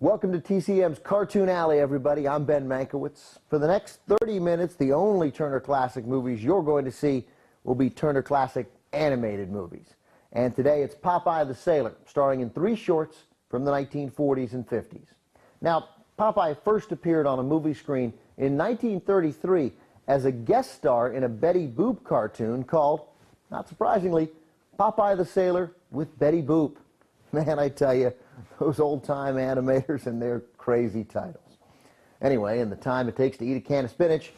Welcome to TCM's Cartoon Alley, everybody. I'm Ben Mankiewicz. For the next 30 minutes, the only Turner Classic movies you're going to see will be Turner Classic animated movies. And today it's Popeye the Sailor, starring in 3 shorts from the 1940s and 50s. Now, Popeye first appeared on a movie screen in 1933 as a guest star in a Betty Boop cartoon called, not surprisingly, Popeye the Sailor with Betty Boop. Man, I tell you, those old-time animators and their crazy titles. Anyway, in the time it takes to eat a can of spinach,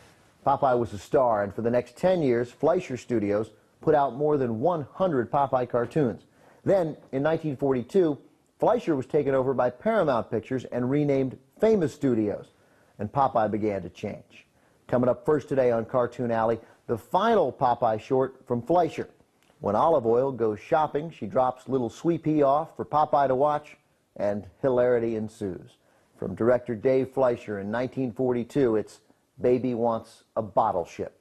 Popeye was a star, and for the next 10 years, Fleischer Studios put out more than 100 Popeye cartoons. Then, in 1942, Fleischer was taken over by Paramount Pictures and renamed Famous Studios, and Popeye began to change. Coming up first today on Cartoon Alley, the final Popeye short from Fleischer. When Olive Oyl goes shopping, she drops little Sweet Pea off for Popeye to watch, and hilarity ensues. From director Dave Fleischer in 1942, it's Baby Wants a Bottle Ship.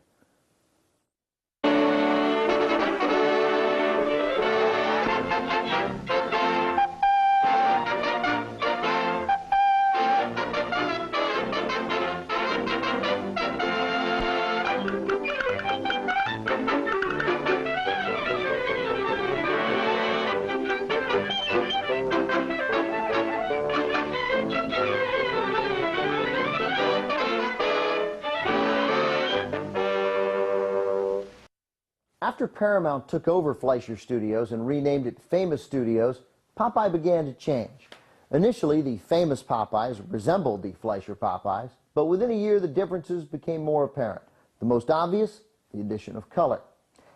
After Paramount took over Fleischer Studios and renamed it Famous Studios, Popeye began to change. Initially, the famous Popeyes resembled the Fleischer Popeyes, but within a year the differences became more apparent. The most obvious, the addition of color.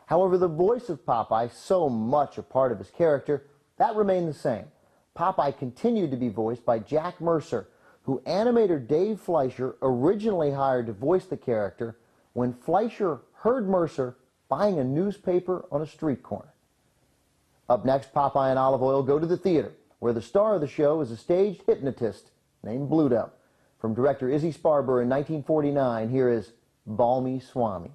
However, the voice of Popeye, so much a part of his character, that remained the same. Popeye continued to be voiced by Jack Mercer, who animator Dave Fleischer originally hired to voice the character when Fleischer heard Mercer buying a newspaper on a street corner. Up next, Popeye and Olive Oyl go to the theater, where the star of the show is a staged hypnotist named Bluto. From director Izzy Sparber in 1949, here is Balmy Swami.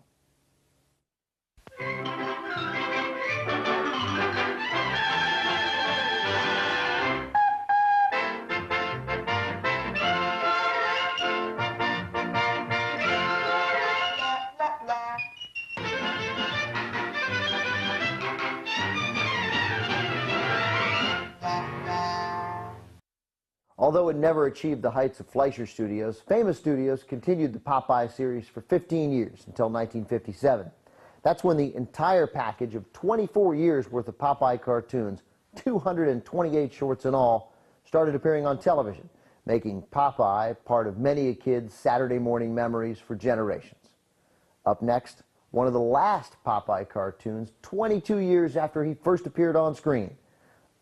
Although it never achieved the heights of Fleischer Studios, Famous Studios continued the Popeye series for 15 years, until 1957. That's when the entire package of 24 years worth of Popeye cartoons, 228 shorts in all, started appearing on television, making Popeye part of many a kid's Saturday morning memories for generations. Up next, one of the last Popeye cartoons, 22 years after he first appeared on screen.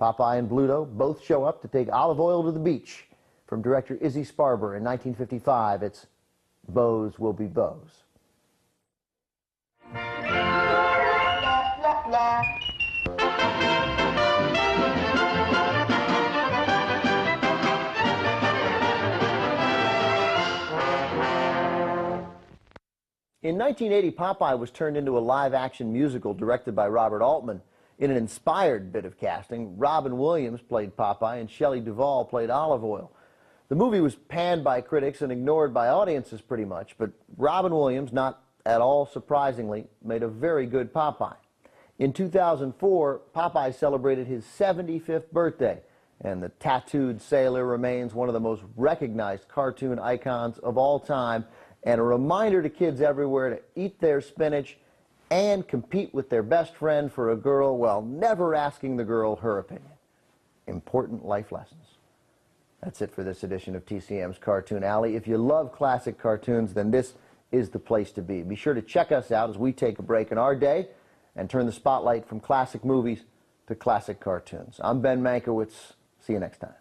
Popeye and Bluto both show up to take Olive Oyl to the beach. From director Izzy Sparber in 1955, it's Bows Will Be Bows. In 1980, Popeye was turned into a live-action musical directed by Robert Altman. In an inspired bit of casting, Robin Williams played Popeye and Shelley Duvall played Olive Oyl. The movie was panned by critics and ignored by audiences pretty much, but Robin Williams, not at all surprisingly, made a very good Popeye. In 2004, Popeye celebrated his 75th birthday, and the tattooed sailor remains one of the most recognized cartoon icons of all time, and a reminder to kids everywhere to eat their spinach and compete with their best friend for a girl while never asking the girl her opinion. Important life lessons. That's it for this edition of TCM's Cartoon Alley. If you love classic cartoons, then this is the place to be. Be sure to check us out as we take a break in our day and turn the spotlight from classic movies to classic cartoons. I'm Ben Mankiewicz. See you next time.